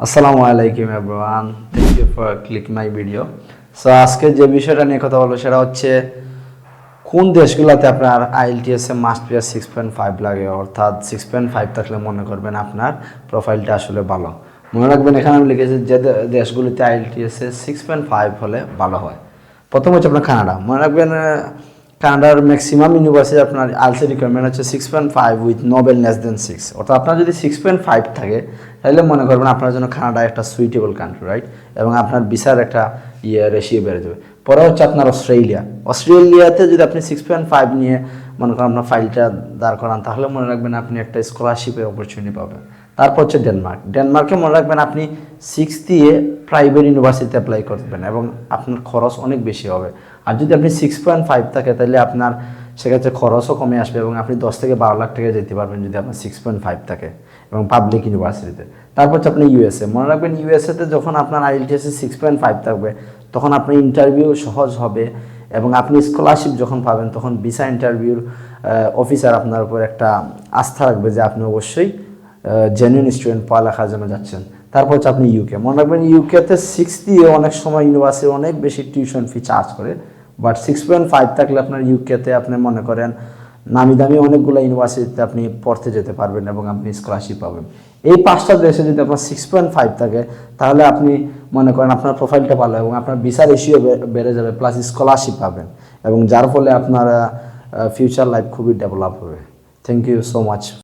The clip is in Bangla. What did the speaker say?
আসসালামু আলাইকুম everyone, thank you for click my video. So আজকে যে বিষয়টা নিয়ে কথা বলবো সেটা হচ্ছে কোন দেশগুলোতে আপনার IELTS এ মাস্ট বি 6.5 লাগে, অর্থাৎ 6.5 থাকলে মনে করবেন আপনার প্রোফাইলটা আসলে ভালো। মনে রাখবেন এখানে আমি লিখেছি যে দেশগুলিতে IELTS এ 6.5 হলে ভালো হয়। প্রথম হচ্ছে আপনার কানাডা। মনে রাখবেন কানাডার ম্যাক্সিমাম ইউনিভার্সিটি আপনার আইএলটিএস রিকোয়ারমেন্ট হচ্ছে 6.5 উইথ নোবেল লেস দেন 6, অর্থাৎ আপনার যদি 6.5 থাকে তাহলে মনে করবেন আপনার জন্য কানাডা একটা সুইটেবল কান্ট্রি, রাইট? এবং আপনার ভিসার একটা রেশিও বেড়ে যাবে। পরে হচ্ছে আপনার অস্ট্রেলিয়াতে যদি আপনি 6.5 নিয়ে মনে করেন আপনার ফাইলটা দাঁড় করান তাহলে মনে রাখবেন আপনি একটা স্কলারশিপের অপরচুনিটি পাবেন। তারপর হচ্ছে ডেনমার্কে মনে রাখবেন আপনি 6 দিয়ে প্রাইভেট ইউনিভার্সিটিতে অ্যাপ্লাই করবেন এবং আপনার খরচ অনেক বেশি হবে। আর যদি আপনি 6.5 থাকে তাহলে আপনার সেক্ষেত্রে খরচও কমে আসবে এবং আপনি 10 থেকে 12 লাখ টাকা যেতে পারবেন যদি আপনার 6.5 থাকে এবং পাবলিক ইউনিভার্সিটিতে। তারপর হচ্ছে আপনি ইউএসএ। মনে রাখবেন ইউএসএতে যখন আপনার IELTS 6.5 থাকবে তখন আপনার ইন্টারভিউ সহজ হবে এবং আপনি স্কলারশিপ যখন পাবেন তখন ভিসা ইন্টারভিউর অফিসার আপনার উপর একটা আস্থা রাখবে যে আপনি অবশ্যই জেনুইন স্টুডেন্ট পড়ালেখার জন্য যাচ্ছেন। তারপর হচ্ছে আপনি ইউকে। মনে রাখবেন ইউকেতে 6 দিয়ে অনেক সময় ইউনিভার্সিটি অনেক বেশি টিউশন ফি চার্জ করে, বাট 6.5 থাকলে আপনার ইউকেতে আপনি মনে করেন নামি দামি অনেকগুলো ইউনিভার্সিটিতে আপনি পড়তে যেতে পারবেন এবং আপনি স্কলারশিপ পাবেন। এই 5টা দেশে যদি আপনার 6.5 থাকে তাহলে আপনি মনে করেন আপনার প্রোফাইলটা ভালো এবং আপনার ভিসা রেশিও বেড়ে যাবে, প্লাস স্কলারশিপ পাবেন এবং যার ফলে আপনার ফিউচার লাইফ খুবই ডেভেলপ হবে। Thank you so much.